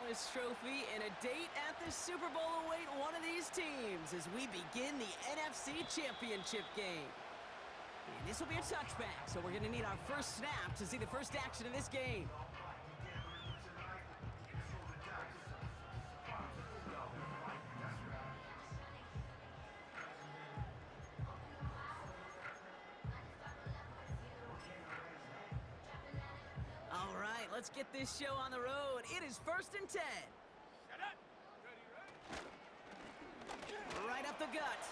Dallas trophy, and a date at the Super Bowl await one of these teams as we begin the NFC Championship game. And this will be a touchback, so we're going to need our first snap to see the first action of this game. All right, let's get this show on the road. It is 1st and 10. Right up the gut.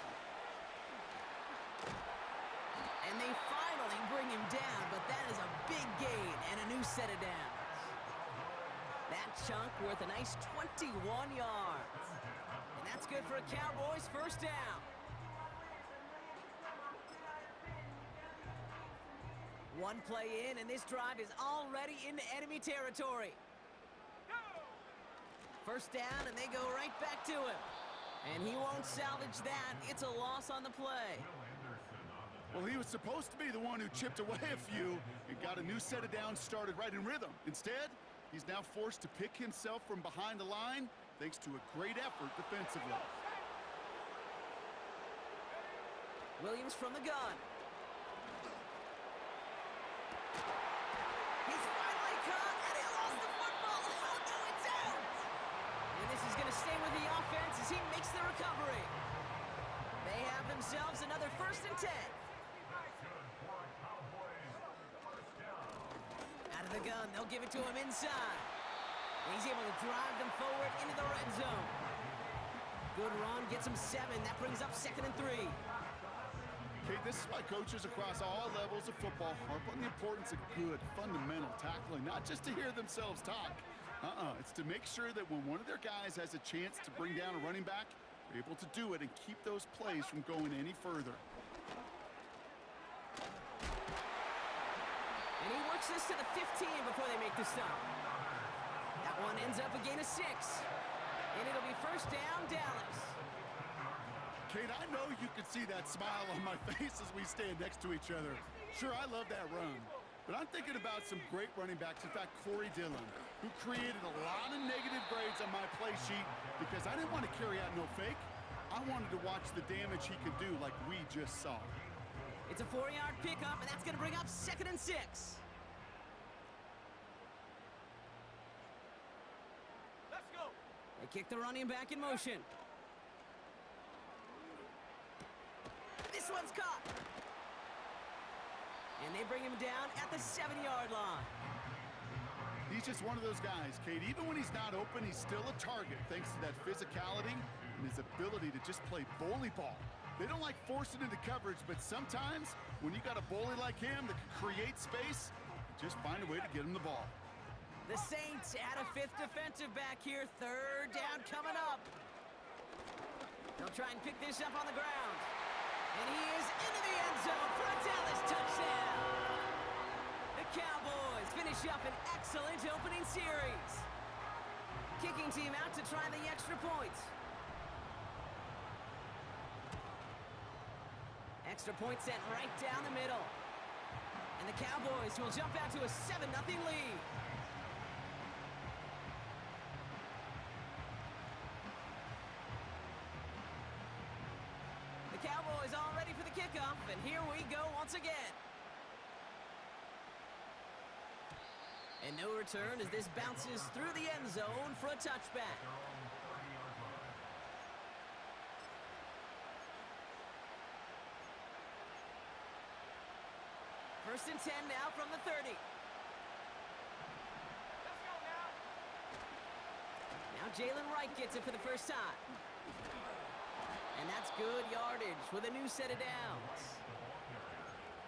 And they finally bring him down, but that is a big gain and a new set of downs. That chunk worth a nice 21 yards. And that's good for a Cowboys first down. One play in, and this drive is already into enemy territory. First down, and they go right back to him. And he won't salvage that. It's a loss on the play. Well, he was supposed to be the one who chipped away a few and got a new set of downs started right in rhythm. Instead, he's now forced to pick himself from behind the line thanks to a great effort defensively. Williams from the gun. He's finally caught, and he lost the football. Oh, no, it's out! And this is going to stay with the offense as he makes the recovery. They have themselves another 1st and 10. Out of the gun, they'll give it to him inside. And he's able to drive them forward into the red zone. Good run, gets him 7. That brings up 2nd and 3. Okay, this is why coaches across all levels of football harp on the importance of good, fundamental tackling, not just to hear themselves talk. It's to make sure that when one of their guys has a chance to bring down a running back, they're able to do it and keep those plays from going any further. And he works this to the 15 before they make the stop. That one ends up a gain of 6. And it'll be first down, Dallas. Kate, I know you can see that smile on my face as we stand next to each other. Sure, I love that run. But I'm thinking about some great running backs. In fact, Corey Dillon, who created a lot of negative grades on my play sheet because I didn't want to carry out no fake. I wanted to watch the damage he could do like we just saw. It's a 4-yard pickup, and that's going to bring up 2nd and 6. Let's go. They kick the running back in motion. This one's caught. And they bring him down at the 7-yard line. He's just one of those guys, Kate. Even when he's not open, he's still a target thanks to that physicality and his ability to just play bully ball. They don't like forcing into coverage, but sometimes when you got a bully like him that can create space, just find a way to get him the ball. The Saints add a 5th defensive back here. 3rd down coming up. They'll try and pick this up on the ground. And he is into the end zone for a Dallas touchdown. The Cowboys finish up an excellent opening series. Kicking team out to try the extra point. Extra point sent right down the middle. And the Cowboys will jump out to a 7-0 lead. Cowboys all ready for the kickoff, and here we go once again. And no return as this bounces through the end zone for a touchback. First and 10 now from the 30. Let's go now. Now Jalen Wright gets it for the first time. And that's good yardage with a new set of downs.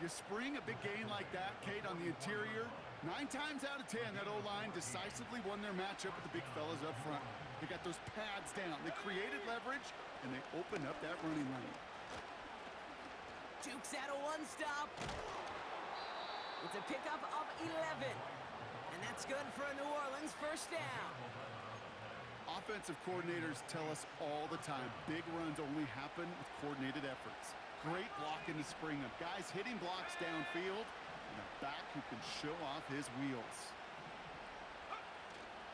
You spring a big gain like that, Kate, on the interior, 9 times out of 10, that O-line decisively won their matchup with the big fellas up front. They got those pads down. They created leverage, and they opened up that running lane. Jukes out a 1-stop. It's a pickup of 11. And that's good for a New Orleans first down. Offensive coordinators tell us all the time, big runs only happen with coordinated efforts. Great blocking to spring up. Guys hitting blocks downfield, and a back who can show off his wheels.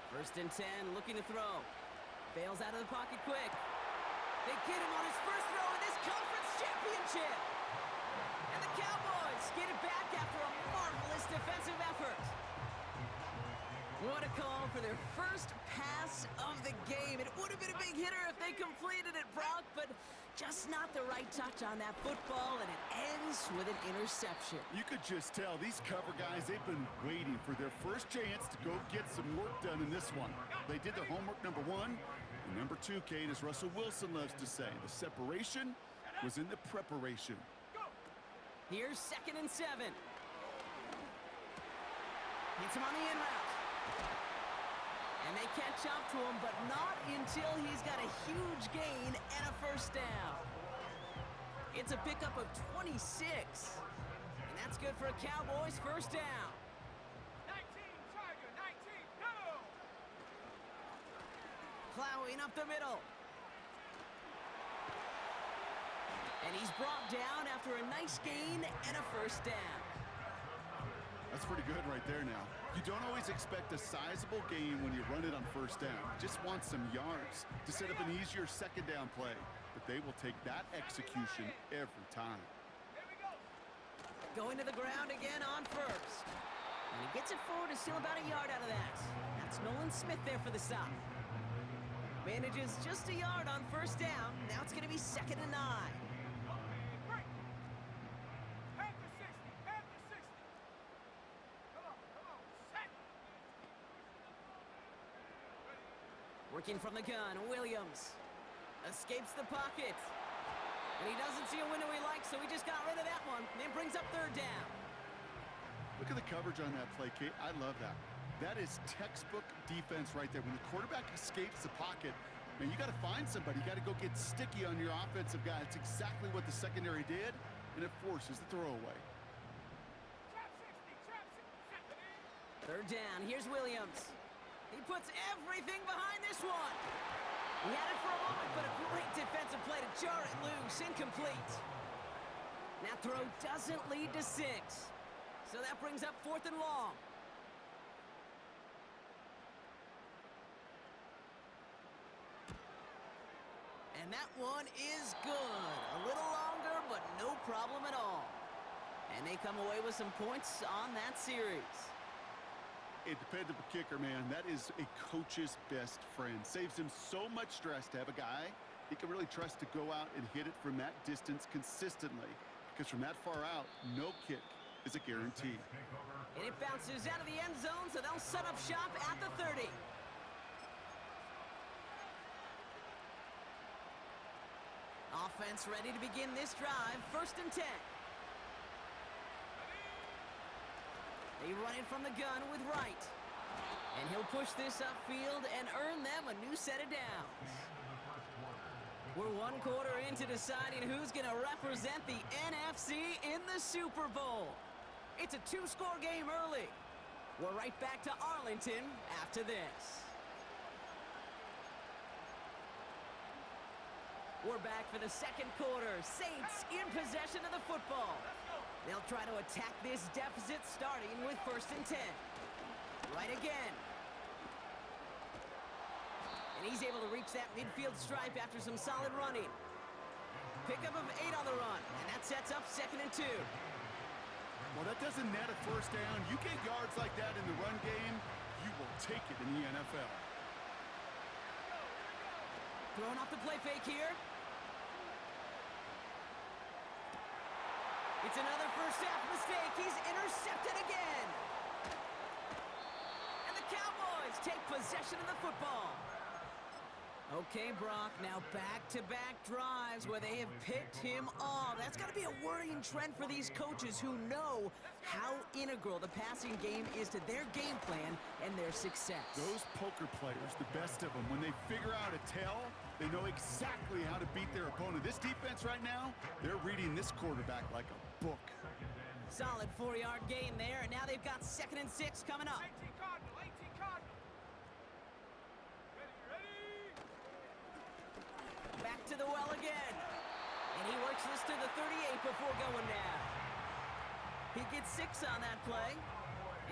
First and 10, looking to throw. Bails out of the pocket quick. They get him on his first throw in this conference championship. And the Cowboys get it back after a marvelous defensive effort. What a call for their first pass of the game. It would have been a big hitter if they completed it, Brock, but just not the right touch on that football, and it ends with an interception. You could just tell these cover guys, they've been waiting for their first chance to go get some work done in this one. They did their homework, number one. And number two, Kate, as Russell Wilson loves to say, the separation was in the preparation. Here's 2nd and 7. Hits him on the in route. And they catch up to him, but not until he's got a huge gain and a first down. It's a pickup of 26. And that's good for a Cowboys first down. 19, Tiger, 19, go! Plowing up the middle. And he's brought down after a nice gain and a first down. That's pretty good right there now. You don't always expect a sizable gain when you run it on first down. Just want some yards to set up an easier second down play. But they will take that execution every time. Here we go. Going to the ground again on first. And he gets it forward to steal about a yard out of that. That's Nolan Smith there for the stop. Manages just a yard on first down. Now it's going to be 2nd and 9. Break. Half to 60, half to 60. Come on, set. Working from the gun, Williams. Escapes the pocket. And he doesn't see a window he likes, so he just got rid of that one. And brings up 3rd down. Look at the coverage on that play, Kate. I love that. That is textbook defense right there. When the quarterback escapes the pocket, man, you got to find somebody. You got to go get sticky on your offensive guy. It's exactly what the secondary did, and it forces the throwaway. Trap 60, trap 60. 3rd down, here's Williams. He puts everything behind this one. He had it for a moment, but a great defensive play to jar it loose. Incomplete. That throw doesn't lead to 6. So that brings up 4th and long. And that one is good. A little longer, but no problem at all. And they come away with some points on that series. A dependable kicker, man. That is a coach's best friend. Saves him so much stress to have a guy he can really trust to go out and hit it from that distance consistently. Because from that far out, no kick is a guarantee. And it bounces out of the end zone, so they'll set up shop at the 30. Offense ready to begin this drive. 1st and 10. They run it from the gun with Wright. And he'll push this upfield and earn them a new set of downs. We're 1 quarter into deciding who's going to represent the NFC in the Super Bowl. It's a 2-score game early. We're right back to Arlington after this. We're back for the 2nd quarter. Saints in possession of the football. They'll try to attack this deficit starting with 1st and 10. Right again. And he's able to reach that midfield stripe after some solid running. Pickup of 8 on the run, and that sets up 2nd and 2. Well, that doesn't net a first down. You get yards like that in the run game, you will take it in the NFL. Throwing off the play fake here. It's another first half mistake. He's intercepted again. And the Cowboys take possession of the football. Okay, Brock, now back-to-back drives where they have picked him off. That's got to be a worrying trend for these coaches who know how integral the passing game is to their game plan and their success. Those poker players, the best of them, when they figure out a tell, they know exactly how to beat their opponent. This defense right now, they're reading this quarterback like a book. Solid 4-yard gain there, and now they've got 2nd and 6 coming up. 18 Cardinal, 18 Cardinal. Ready. Back to the well again. And he works this to the 38 before going down. He gets 6 on that play.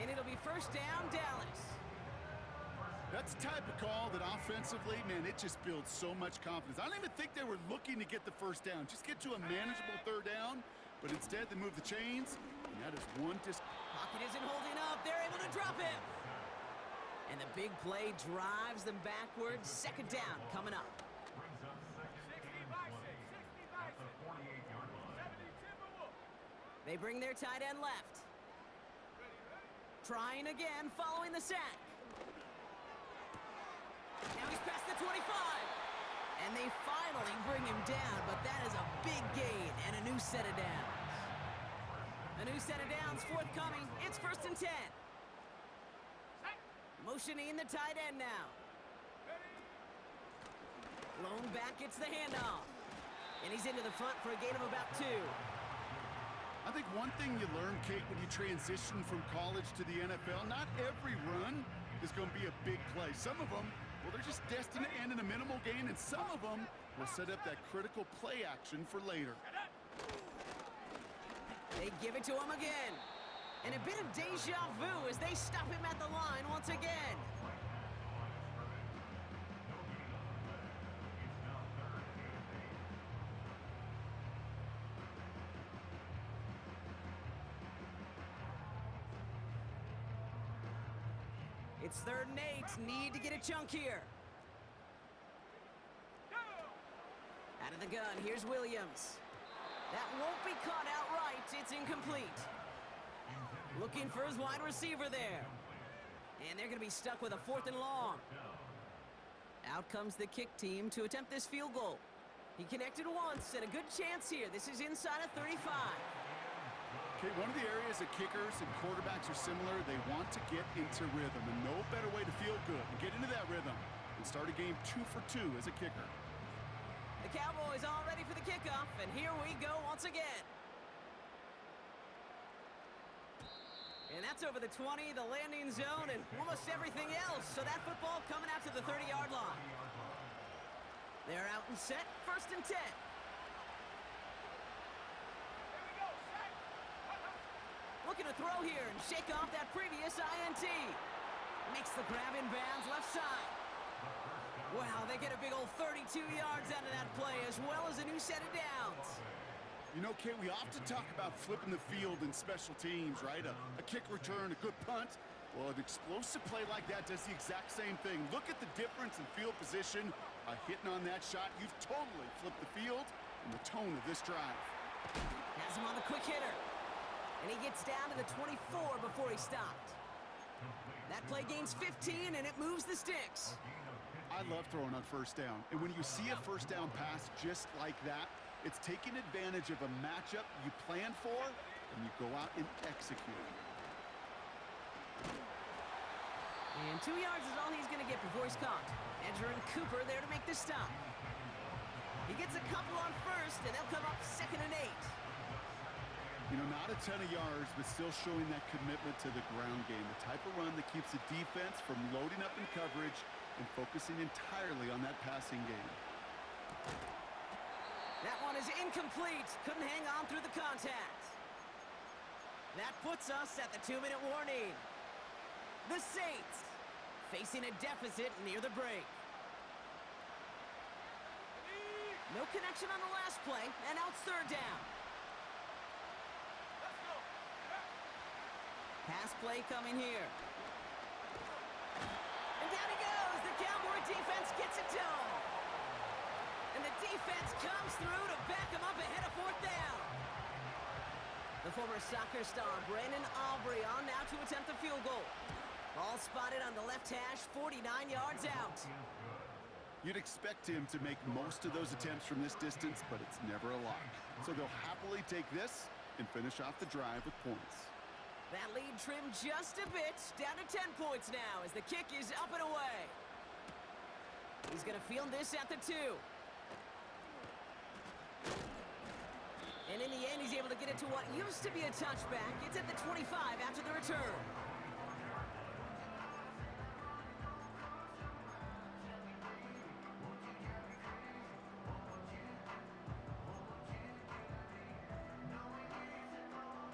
And it'll be 1st down, Dallas. That's the type of call that offensively, man, it just builds so much confidence. I don't even think they were looking to get the first down. Just get to a manageable third down, but instead they move the chains, and that is one Pocket isn't holding up. They're able to drop him. And the big play drives them backwards. Second down coming up. 60 by 6, 60 by 6. 70 Timberwolves. They bring their tight end left. Trying again, following the sack. Now he's past the 25. And they finally bring him down, but that is a big gain and a new set of downs. A new set of downs forthcoming. It's 1st and 10. Motioning the tight end now. Blown back, gets the handoff. And he's into the front for a gain of about 2. I think one thing you learn, Kate, when you transition from college to the NFL, not every run is going to be a big play. Some of them, well, they're just destined to end in a minimal gain, and some of them will set up that critical play action for later. They give it to him again. And a bit of deja vu as they stop him at the line once again. It's 3rd and 8. Need to get a chunk here. Out of the gun, here's Williams. That won't be caught outright. It's incomplete. Looking for his wide receiver there. And they're going to be stuck with a 4th and long. Out comes the kick team to attempt this field goal. He connected once, and a good chance here. This is inside of 35. Okay, one of the areas that kickers and quarterbacks are similar, they want to get into rhythm, and no better way to feel good and get into that rhythm and start a game 2 for 2 as a kicker. The Cowboys all ready for the kickoff, and here we go once again. And that's over the 20, the landing zone, and almost everything else. So that football coming out to the 30-yard line. They're out and set, 1st and 10. Looking to throw here and shake off that previous INT. Makes the grab in bounds left side. Wow, they get a big old 32 yards out of that play, as well as a new set of downs. You know, Kate, we often talk about flipping the field in special teams, right? A kick return, a good punt. Well, an explosive play like that does the exact same thing. Look at the difference in field position. By hitting on that shot, you've totally flipped the field and the tone of this drive. Has him on the quick hitter. And he gets down to the 24 before he stopped. That play gains 15, and it moves the sticks. I love throwing on 1st down. And when you see a 1st down pass just like that, it's taking advantage of a matchup you plan for, and you go out and execute. And 2 yards is all he's going to get before he's caught. Edger and Cooper there to make the stop. He gets a couple on 1st, and they'll come up 2nd and 8. You know, not a ton of yards, but still showing that commitment to the ground game. The type of run that keeps the defense from loading up in coverage and focusing entirely on that passing game. That one is incomplete. Couldn't hang on through the contact. That puts us at the 2-minute warning. The Saints facing a deficit near the break. No connection on the last play, and now it's 3rd down. Pass play coming here. And down he goes. The Cowboy defense gets it done. And the defense comes through to back him up ahead of 4th down. The former soccer star, Brandon Aubrey, on now to attempt the field goal. Ball spotted on the left hash, 49 yards out. You'd expect him to make most of those attempts from this distance, but it's never a lock. So they'll happily take this and finish off the drive with points. That lead trimmed just a bit, down to 10 points now as the kick is up and away. He's going to field this at the 2. And in the end, he's able to get it to what used to be a touchback. It's at the 25 after the return.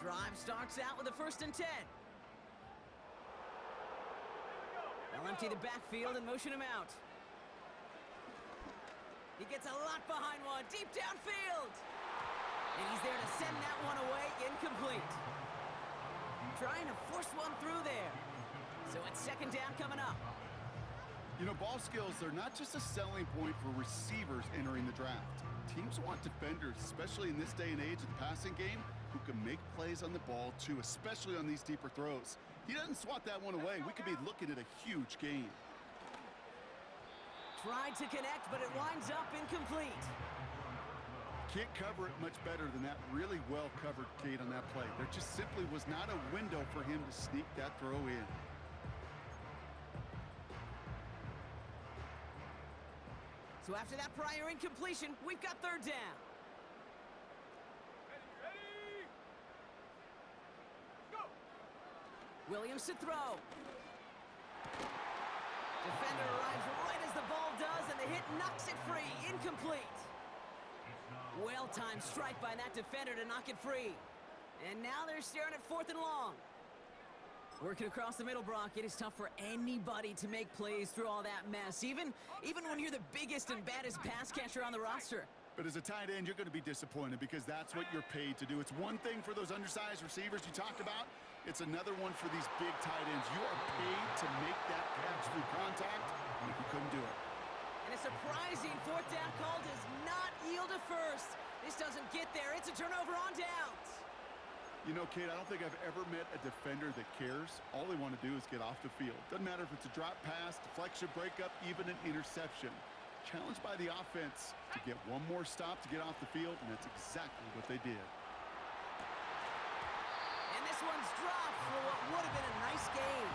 Drive starts out with a 1st and 10. They'll empty the backfield and motion him out. He gets a lot behind one, deep downfield. And he's there to send that one away, incomplete. Trying to force one through there. So it's second down coming up. You know, ball skills are not just a selling point for receivers entering the draft. Teams want defenders, especially in this day and age of the passing game, who can make plays on the ball too, especially on these deeper throws. He doesn't swat that one away. We could be looking at a huge gain. Tried to connect, but it winds up incomplete. Can't cover it much better than that really well covered gate on that play. There just simply was not a window for him to sneak that throw in. So after that prior incompletion, we've got third down. Ready? Go! Williams to throw. Defender arrives right as the ball does, and the hit knocks it free. Incomplete. Well-timed strike by that defender to knock it free. And now they're staring at 4th and long. Working across the middle, Brock, it is tough for anybody to make plays through all that mess, even when you're the biggest and baddest pass catcher on the roster. But as a tight end, you're going to be disappointed because that's what you're paid to do. It's one thing for those undersized receivers you talked about. It's another one for these big tight ends. You are paid to make that catch through contact, and you couldn't do it. And a surprising 4th down call does not yield a first. This doesn't get there. It's a turnover on downs. You know, Kate, I don't think I've ever met a defender that cares. All they want to do is get off the field. Doesn't matter if it's a drop pass, deflection, breakup, even an interception. Challenged by the offense to get one more stop to get off the field, and that's exactly what they did. And this one's dropped for what would have been a nice game.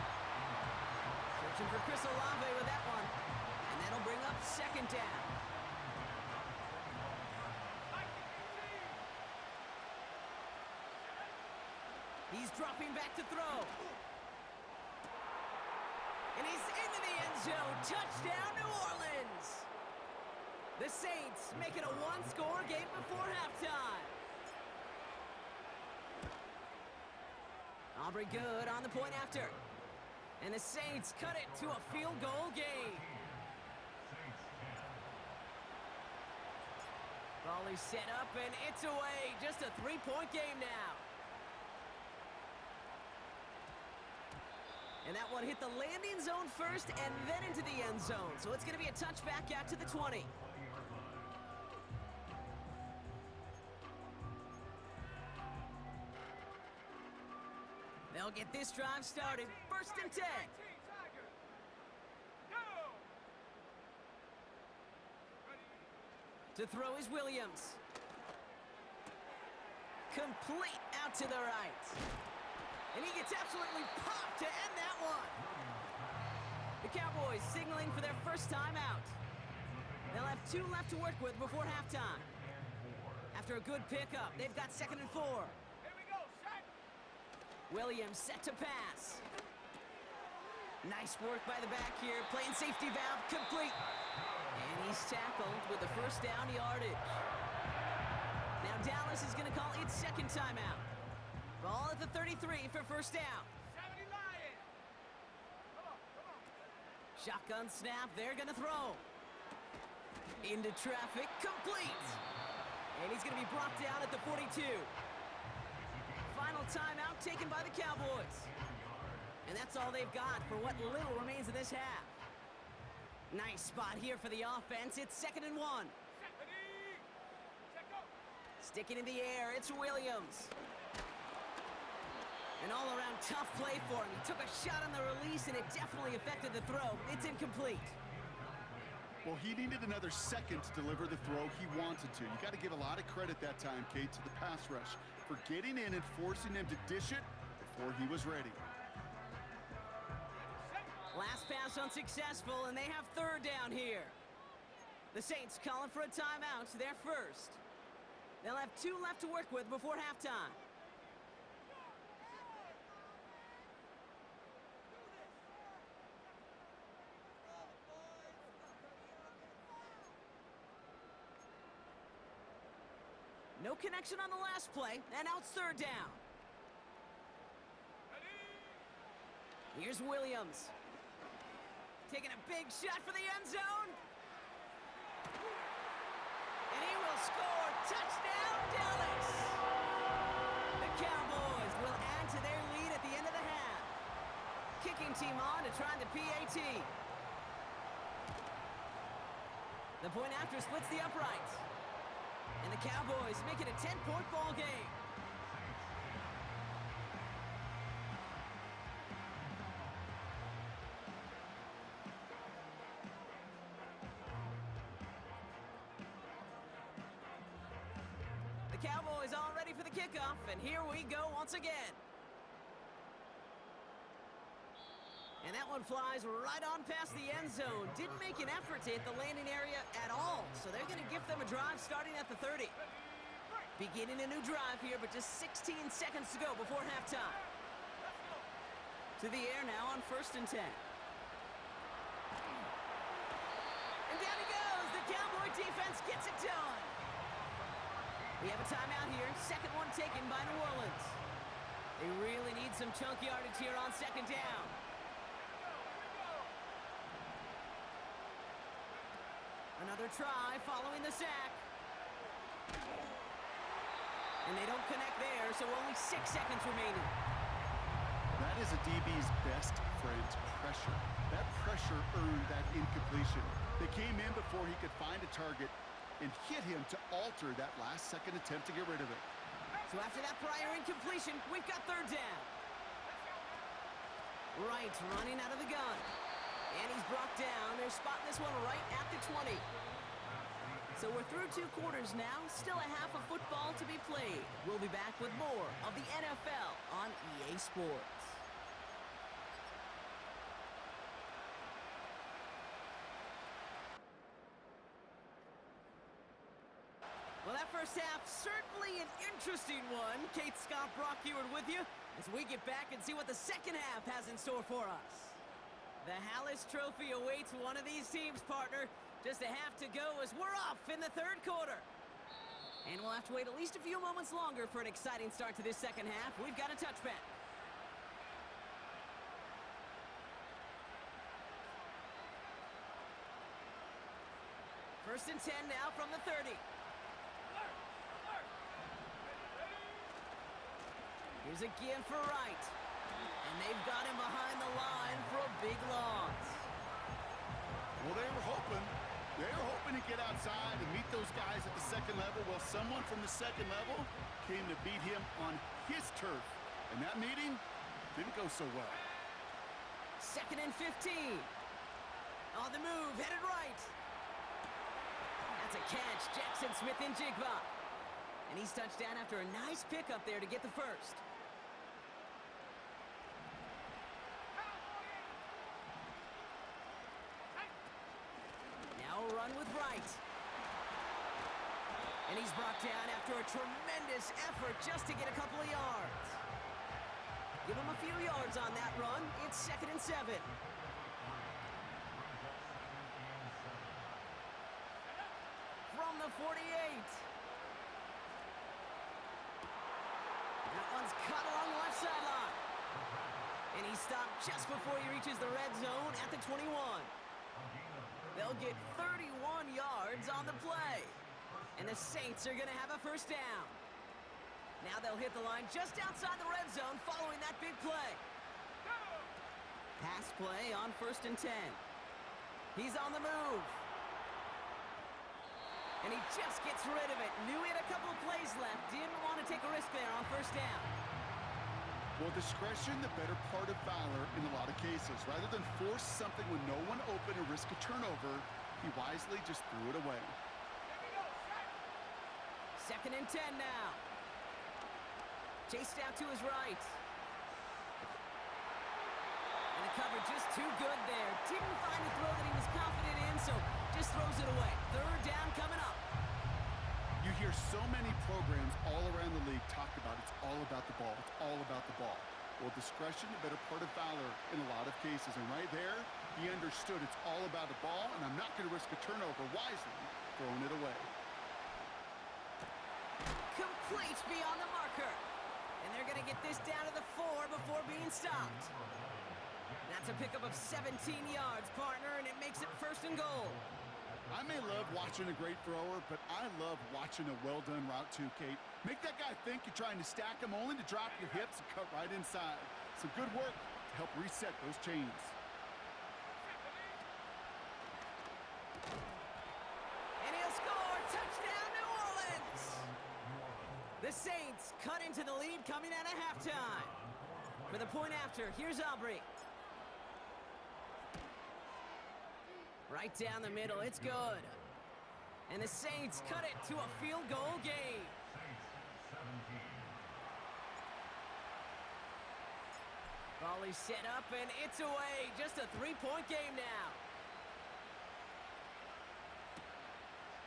Searching for Chris Olave with that one. And that'll bring up second down. He's dropping back to throw. And he's into the end zone. Touchdown, New Orleans. The Saints make it a one-score game before halftime. Aubrey good on the point after. And the Saints cut it to a field goal game. Ball is set up and it's away. Just a 3-point game now. And that one hit the landing zone first and then into the end zone. So it's going to be a touchback out to the 20. They'll get this drive started. First and 10. To throw is Williams. Complete out to the right. And he gets absolutely popped to end that one. The Cowboys signaling for their first time out. They'll have 2 left to work with before halftime. After a good pickup, they've got 2nd and 4. Here we go, set. Williams set to pass. Nice work by the back here. Playing safety valve complete. And he's tackled with the first down yardage. Now Dallas is going to call its second timeout. Ball at the 33 for first down. 70 Lions. Come on. Shotgun snap, they're gonna throw. Into traffic, complete. And he's gonna be brought down at the 42. Final timeout taken by the Cowboys. And that's all they've got for what little remains of this half. Nice spot here for the offense. It's 2nd and 1. Ready. Set, go. Sticking in the air, it's Williams. An all-around tough play for him. He took a shot on the release, and it definitely affected the throw. It's incomplete. Well, he needed another second to deliver the throw he wanted to. You got to give a lot of credit that time, Kate, to the pass rush for getting in and forcing him to dish it before he was ready. Last pass unsuccessful, and they have third down here. The Saints calling for a timeout, their first. They'll have 2 left to work with before halftime. No connection on the last play, and now it's third down. Here's Williams. taking a big shot for the end zone. And he will score. Touchdown, Dallas. The Cowboys will add to their lead at the end of the half. Kicking team on to try the PAT. The point after splits the uprights. And the Cowboys make it a 10-point ball game. The Cowboys all ready for the kickoff, and here we go once again. And that one flies right on past the end zone. Didn't make an effort to hit the landing area at all, so they're going to give them a drive starting at the 30. Beginning a new drive here, but just 16 seconds to go before halftime. To the air now on 1st and 10. And down he goes. The Cowboy defense gets it done. We have a timeout here. Second one taken by New Orleans. They really need some chunk yardage here on 2nd down. Another try following the sack. And they don't connect there, so only 6 seconds remaining. That is a DB's best friend, pressure. That pressure earned that incompletion. They came in before he could find a target and hit him to alter that last-second attempt to get rid of it. So after that prior incompletion, we've got 3rd down. Wright running out of the gun. And he's brought down. They're spotting this one right at the 20. So we're through 2 quarters now. Still a half of football to be played. We'll be back with more of the NFL on EA Sports. Well, that first half, certainly an interesting one. Kate Scott, Brock Ewart with you as we get back and see what the second half has in store for us. The Hallis Trophy awaits one of these teams, partner. Just a half to go as we're off in the 3rd quarter. And we'll have to wait at least a few moments longer for an exciting start to this second half. We've got a touchback. First and 10 now from the 30. Here's a give for Wright. And they've got him behind the line for a big loss. Well, they were hoping to get outside and meet those guys at the 2nd level. Well, someone from the 2nd level came to beat him on his turf. And that meeting didn't go so well. 2nd and 15. On the move, headed right. That's a catch. Jackson Smith and Jigba. And he's touched down after a nice pickup there to get the first. Now a run with Wright. And he's brought down after a tremendous effort just to get a couple of yards. Give him a few yards on that run. It's 2nd and 7. From the 48. That one's cut along the left sideline. And he stopped just before he reaches the red zone at the 21. They'll get 31 yards on the play. And the Saints are going to have a first down. Now they'll hit the line just outside the red zone following that big play. Pass play on 1st and 10. He's on the move. And he just gets rid of it. Knew he had a couple of plays left. Didn't want to take a risk there on 1st down. Well, discretion, the better part of valor in a lot of cases. Rather than force something with no one open and risk a turnover, he wisely just threw it away. 2nd and 10 now. Chased out to his right. And the cover just too good there. Didn't find the throw that he was confident in, so just throws it away. 3rd down coming up. You hear so many programs all around the league talk about it's all about the ball. It's all about the ball. Well, discretion, the better part of valor in a lot of cases. And right there, he understood it's all about the ball, and I'm not going to risk a turnover, wisely throwing it away. Complete beyond the marker. And they're going to get this down to the 4 before being stopped. That's a pickup of 17 yards, partner, and it makes it 1st and goal. I may love watching a great thrower, but I love watching a well-done route too, Kate. Make that guy think you're trying to stack him only to drop your hips and cut right inside. Some good work to help reset those chains. And he'll score! Touchdown, New Orleans! The Saints cut into the lead coming out of halftime. For the point after, here's Aubrey. Right down the middle, it's good. And the Saints cut it to a field goal game. Ball is set up and it's away. Just a 3-point game now.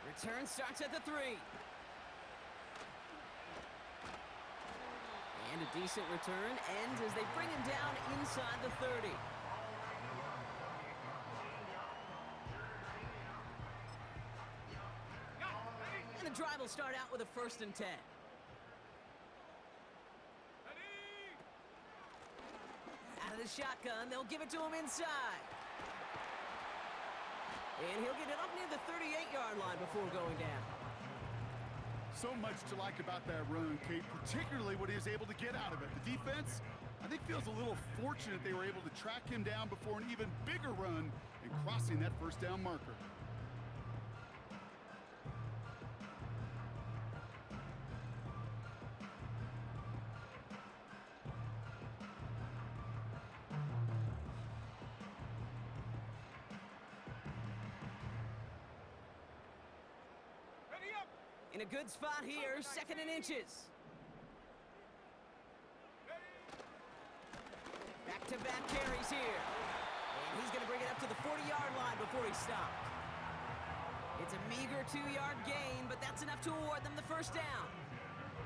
Return starts at the 3. And a decent return ends as they bring him down inside the 30. And the drive will start out with a 1st and 10. Out of the shotgun, they'll give it to him inside. And he'll get it up near the 38-yard line before going down. So much to like about that run, Kate, particularly what he was able to get out of it. The defense, I think, feels a little fortunate they were able to track him down before an even bigger run and crossing that 1st down marker. In a good spot here, 2nd and inches. Back-to-back carries here. And he's going to bring it up to the 40-yard line before he stopped. It's a meager 2-yard gain, but that's enough to award them the 1st down.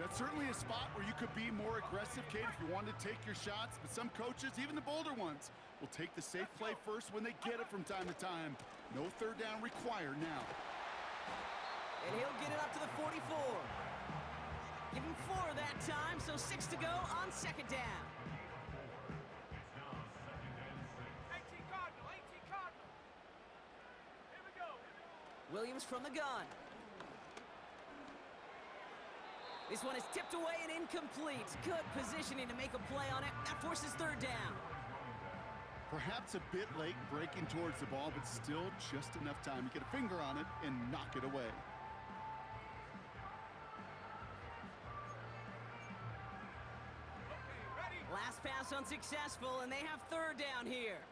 That's certainly a spot where you could be more aggressive, Kate, if you wanted to take your shots. But some coaches, even the bolder ones, will take the safe play first when they get it from time to time. No 3rd down required now. And he'll get it up to the 44. Give him 4 that time, so 6 to go on 2nd down. 18 Cardinal, 18 Cardinal. Here we go. Williams from the gun. This one is tipped away and incomplete. Good positioning to make a play on it. That forces 3rd down. Perhaps a bit late breaking towards the ball, but still just enough time to get a finger on it and knock it away. Last pass unsuccessful, and they have 3rd down here.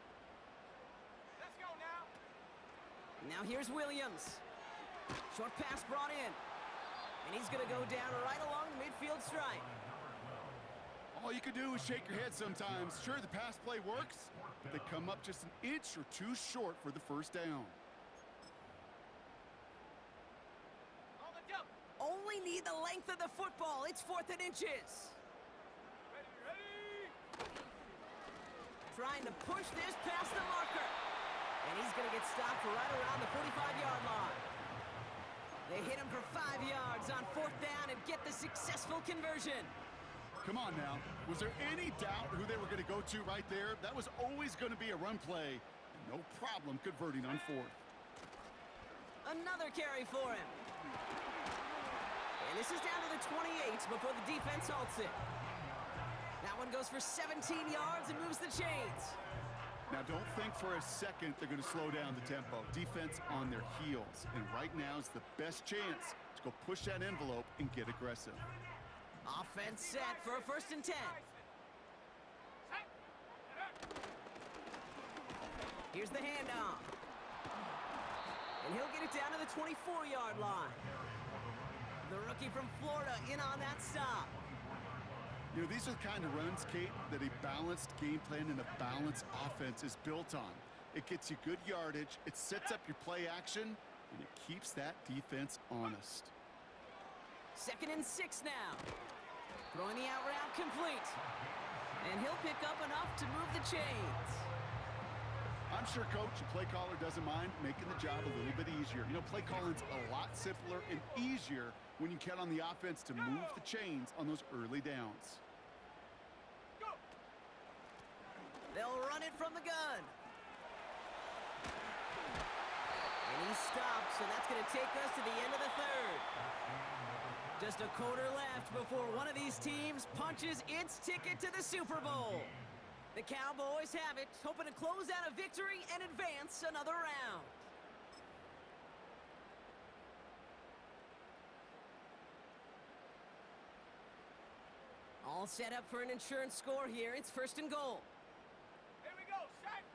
Let's go now. Now here's Williams. Short pass brought in. And he's going to go down right along the midfield stripe. All you can do is shake your head sometimes. Sure, the pass play works, but they come up just an inch or 2 short for the 1st down. On the jump. Only need the length of the football. It's 4th and inches. Ready. Trying to push this past the marker. And he's going to get stopped right around the 45-yard line. They hit him for 5 yards on 4th down and get the successful conversion. Come on now. Was there any doubt who they were going to go to right there? That was always going to be a run play. No problem converting on 4th. Another carry for him. And this is down to the 28 before the defense halts it. That one goes for 17 yards and moves the chains. Now, don't think for a second they're going to slow down the tempo. Defense on their heels. And right now is the best chance to go push that envelope and get aggressive. Offense set for a 1st and 10. Here's the handoff. And he'll get it down to the 24-yard line. The rookie from Florida in on that stop. You know, these are the kind of runs, Kate, that a balanced game plan and a balanced offense is built on. It gets you good yardage, it sets up your play action, and it keeps that defense honest. 2nd and 6 now. Throwing the out route complete. And he'll pick up enough to move the chains. I'm sure Coach and play caller doesn't mind making the job a little bit easier. You know, play calling's a lot simpler and easier when you count on the offense to move the chains on those early downs. They'll run it from the gun. And he stops, and that's going to take us to the end of the third. Just a quarter left before one of these teams punches its ticket to the Super Bowl. The Cowboys have it, hoping to close out a victory and advance another round. All set up for an insurance score here. It's 1st and goal. Here we go, set.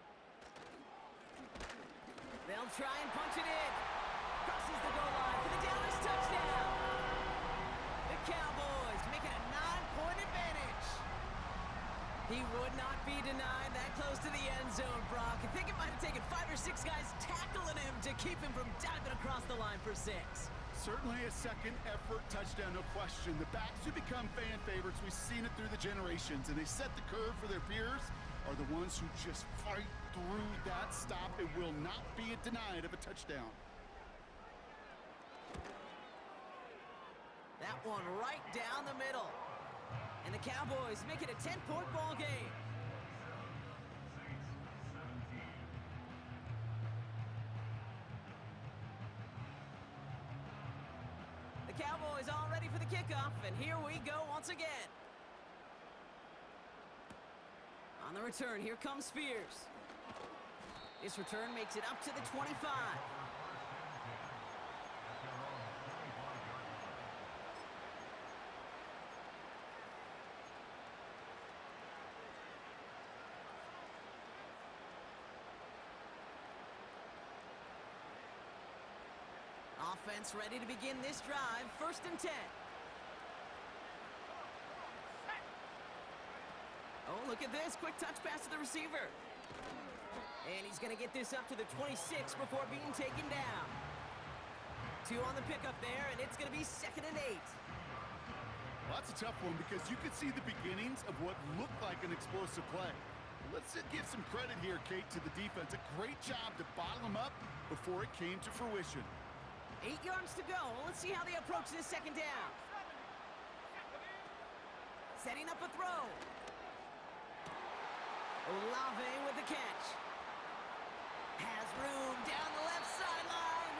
They'll try and punch it in. Crosses the goal line for the Dallas touchdown. The Cowboys make it a 9-point advantage. He would not be denied that close to the end zone, Brock. I think it might have taken 5 or 6 guys tackling him to keep him from diving across the line for 6. Certainly a second effort touchdown, no question. The backs who become fan favorites, we've seen it through the generations, and they set the curve for their peers, are the ones who just fight through that stop. It will not be denied of a touchdown. That one right down the middle. And the Cowboys make it a 10-point ball game. The Cowboys all ready for the kickoff, and here we go once again. On the return, here comes Spears. This return makes it up to the 25. Offense ready to begin this drive. 1st and 10. Oh, look at this. Quick touch pass to the receiver. And he's going to get this up to the 26 before being taken down. 2 on the pickup there, and it's going to be 2nd and 8. Well, that's a tough one because you could see the beginnings of what looked like an explosive play. Let's give some credit here, Kate, to the defense. A great job to bottle them up before it came to fruition. 8 yards to go. Let's see how they approach this 2nd down. Setting up a throw. Olave with the catch. Has room down the left sideline.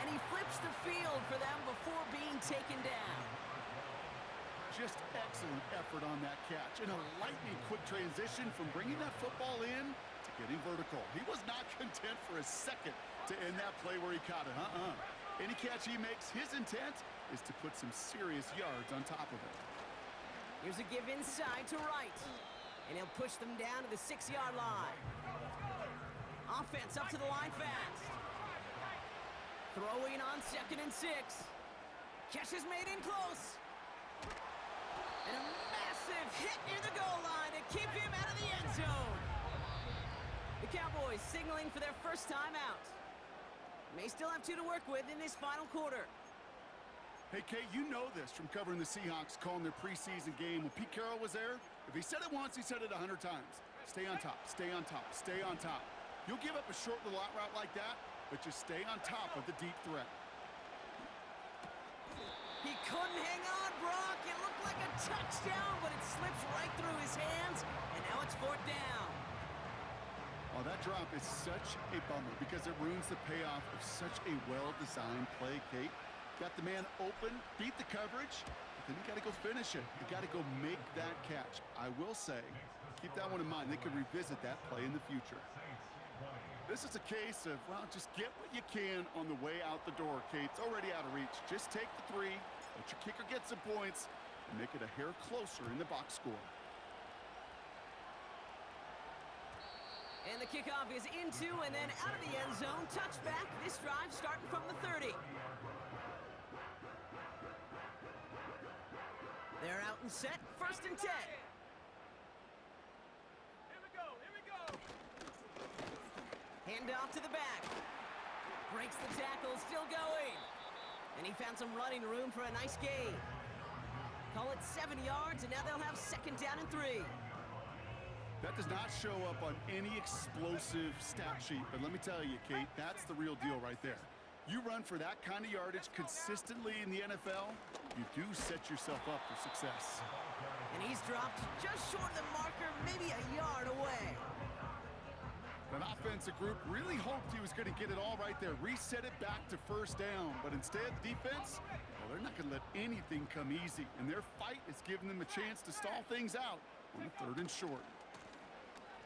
And he flips the field for them before being taken down. Just excellent effort on that catch. And a lightning quick transition from bringing that football in to getting vertical. He was not content for a second to end that play where he caught it. Any catch he makes, his intent is to put some serious yards on top of it. Here's a give inside to right. And he'll push them down to the 6-yard line. Offense up to the line fast. Throwing on 2nd and 6. Catch is made in close. And a massive hit near the goal line to keep him out of the end zone. The Cowboys signaling for their first time out. May still have 2 to work with in this final quarter. Hey, Kate, you know this from covering the Seahawks, calling their preseason game. When Pete Carroll was there, if he said it once, he said it 100 times. Stay on top, stay on top, stay on top. You'll give up a short little out route like that, but just stay on top of the deep threat. He couldn't hang on, Brock. It looked like a touchdown, but it slips right through his hands, and now it's 4th down. Oh, that drop is such a bummer because it ruins the payoff of such a well-designed play, Kate. Got the man open, beat the coverage, but then you got to go finish it. You got to go make that catch. I will say, keep that one in mind. They could revisit that play in the future. This is a case of, well, just get what you can on the way out the door, Kate. It's already out of reach. Just take the 3, let your kicker get some points, and make it a hair closer in the box score. And the kickoff is into and then out of the end zone. Touchback. This drive starting from the 30. They're out and set. 1st and 10. Here we go, here we go. Hand off to the back. Breaks the tackle, still going. And he found some running room for a nice gain. Call it 7 yards, and now they'll have 2nd down and 3. That does not show up on any explosive stat sheet, but let me tell you, Kate, that's the real deal right there. You run for that kind of yardage consistently in the NFL, you do set yourself up for success. And he's dropped just short of the marker, maybe a yard away. That offensive group really hoped he was going to get it all right there, reset it back to first down. But instead, the defense, well, they're not going to let anything come easy. And their fight is giving them a chance to stall things out on a 3rd and short.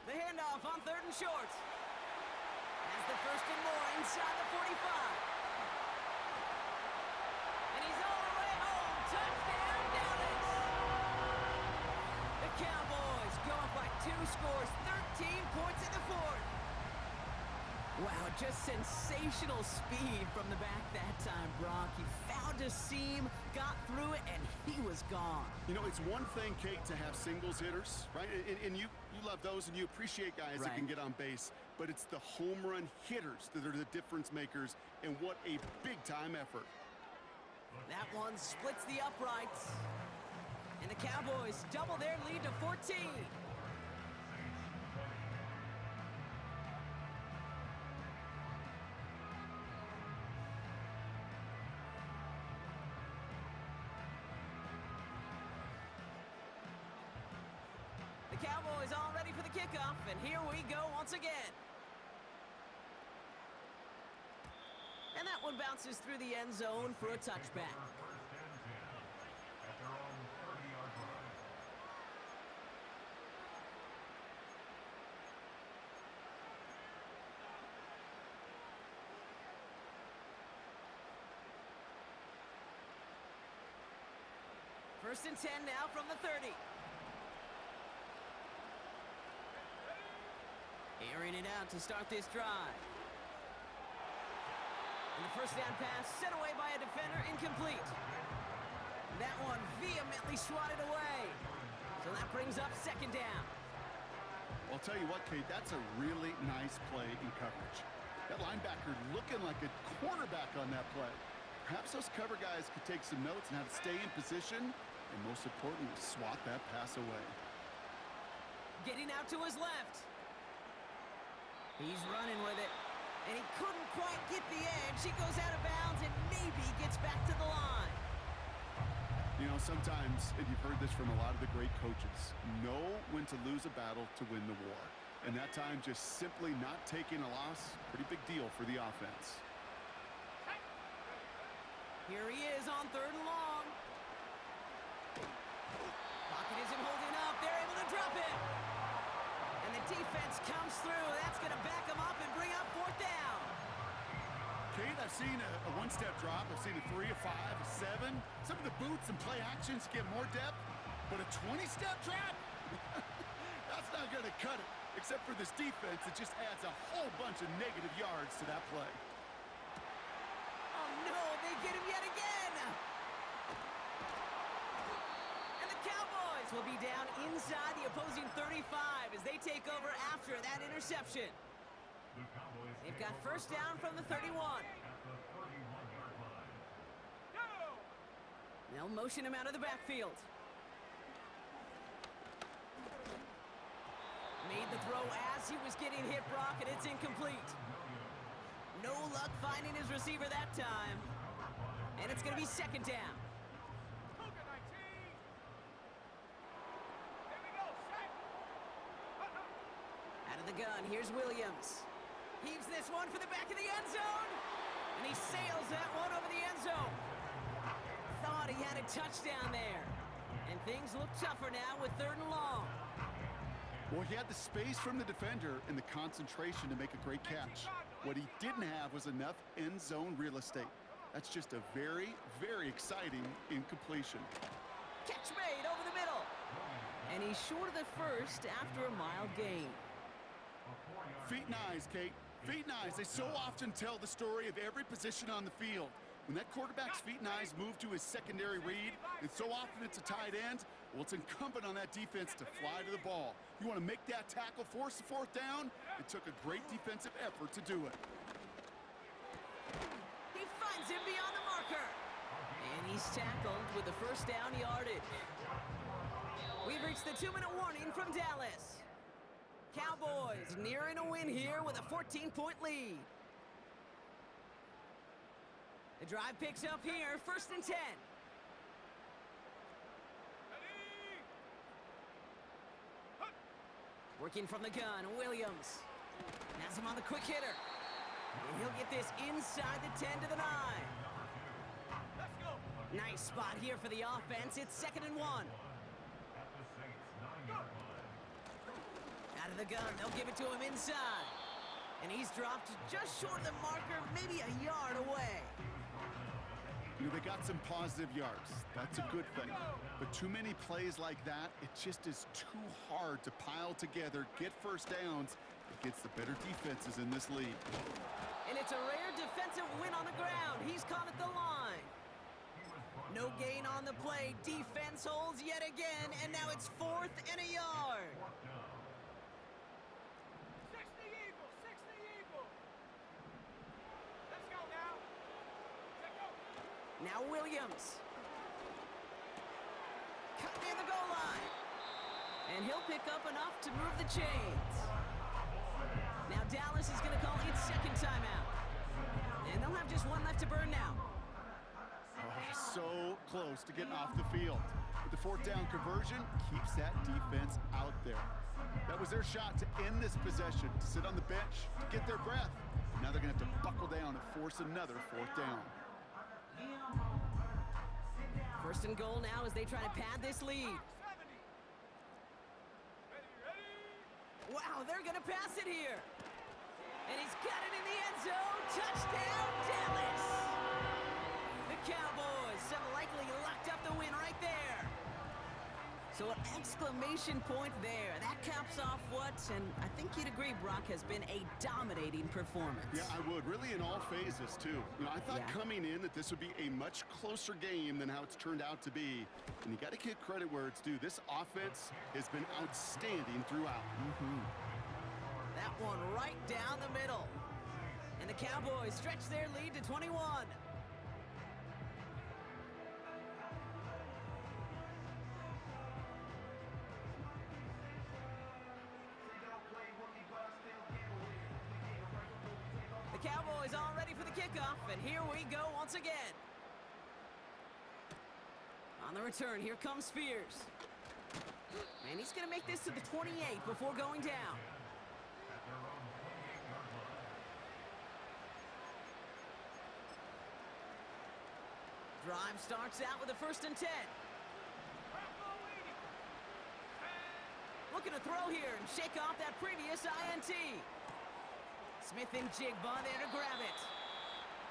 The handoff on 3rd and short. Has the 1st and more inside the 45. And he's all the way home. Touchdown, Dallas. The Cowboys go up by 2 scores, 13 points in the 4th. Wow, just sensational speed from the back that time, Brock. He found a seam, got through it, and he was gone. You know, it's one thing, Kate, to have singles hitters, right? And you love those, and you appreciate guys that can get on base. But it's the home run hitters that are the difference makers, and what a big-time effort. That one splits the uprights. And the Cowboys double their lead to 14. The Cowboys all ready for the kickoff, and here we go once again. And that one bounces through the end zone for a touchback. At their own 30-yard line. First and 10 now from the 30. Airing it out to start this drive. And the first down pass sent away by a defender, incomplete. That one vehemently swatted away. So that brings up 2nd down. I'll tell you what, Kate, that's a really nice play in coverage. That linebacker looking like a quarterback on that play. Perhaps those cover guys could take some notes on how to stay in position, and most importantly, swat that pass away. Getting out to his left. He's running with it. And he couldn't quite get the edge. He goes out of bounds and maybe gets back to the line. You know, sometimes, and you've heard this from a lot of the great coaches, know when to lose a battle to win the war. And that time, just simply not taking a loss, pretty big deal for the offense. Here he is on 3rd and long. Pocket isn't holding up. They're able to drop it. And the defense comes through. That's going to back him up and bring up 4th down. Kate, I've seen a one-step drop. I've seen a 3, a 5, a 7. Some of the boots and play actions get more depth, but a 20-step drop? That's not going to cut it, except for this defense that just adds a whole bunch of negative yards to that play. Oh, no, they get him yet again. And the Cowboys will be down inside the opposing 35 as they take over after that interception. They've got first down from the 31. They'll motion him out of the backfield. Made the throw as he was getting hit, Brock, and it's incomplete. No luck finding his receiver that time. And it's going to be 2nd down. Out of the gun, here's Williams. Heaves this one for the back of the end zone. And he sails that one over the end zone. Thought he had a touchdown there. And things look tougher now with 3rd and long. Well, he had the space from the defender and the concentration to make a great catch. What he didn't have was enough end zone real estate. That's just a very, very exciting incompletion. Catch made over the middle. And he's short of the first after a mild gain. Feet and eyes, Kate. Feet and eyes. They so often tell the story of every position on the field. When that quarterback's feet and eyes move to his secondary read, and so often it's a tight end, well, it's incumbent on that defense to fly to the ball. You want to make that tackle, force the 4th down? It took a great defensive effort to do it. He finds him beyond the marker. And he's tackled with the first down yardage. We've reached the 2-minute warning from Dallas. Cowboys nearing a win here with a 14-point lead. The drive picks up here, 1st and 10. Working from the gun, Williams. Has him on the quick hitter. And he'll get this inside the 10 to the 9. Let's go. Nice spot here for the offense. It's 2nd and 1. Out of the gun, they'll give it to him inside. And he's dropped just short of the marker, maybe a yard away. You know, they got some positive yards. That's a good thing. But too many plays like that, it just is too hard to pile together, get first downs against the better defenses in this league. And it's a rare defensive win on the ground. He's caught at the line. No gain on the play. Defense holds yet again, and now it's 4th and a yard. 60 Eagles, 60 Eagles. Let's go now. Let's go. Now Williams. Cut near the goal line. And he'll pick up enough to move the chains. Now Dallas is going to call its 2nd timeout. And they'll have just one left to burn now. Oh, so close to getting off the field. But the 4th down conversion keeps that defense out there. That was their shot to end this possession, to sit on the bench, to get their breath. Now they're going to have to buckle down and force another 4th down. 1st and goal now as they try to pad this lead. 70. Ready. Wow, they're going to pass it here. And he's got it in the end zone. Touchdown, Dallas! The Cowboys have likely locked up the win right there. So an exclamation point there. That caps off what, and I think you'd agree, Brock, has been a dominating performance. Yeah, I would. Really in all phases, too. You know, I thought coming in that this would be a much closer game than how it's turned out to be. And you got to give credit where it's due. This offense has been outstanding throughout. That one right down the middle. And the Cowboys stretch their lead to 21. The Cowboys all ready for the kickoff, and here we go once again. On the return, here comes Spears. And he's going to make this to the 28 before going down. Drive starts out with a 1st and 10. Looking to throw here and shake off that previous INT. Smith and Jigba there to grab it.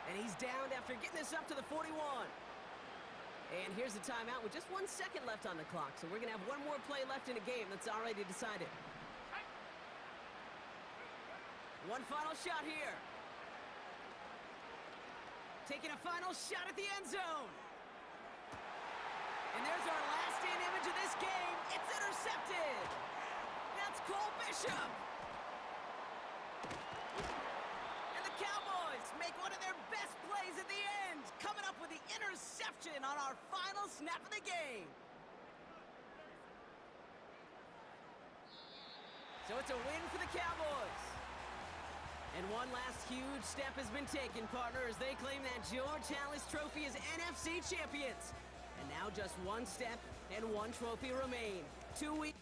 And he's downed after getting this up to the 41. And here's the timeout with just 1 second left on the clock. So we're going to have one more play left in a game that's already decided. One final shot here. Taking a final shot at the end zone. And there's our lasting image of this game. It's intercepted. That's Cole Bishop. And the Cowboys make one of their best plays at the end, coming up with the interception on our final snap of the game. So it's a win for the Cowboys. And one last huge step has been taken, partner, as they claim that George Halas Trophy as NFC champions. And now just one step and one trophy remain. 2 weeks.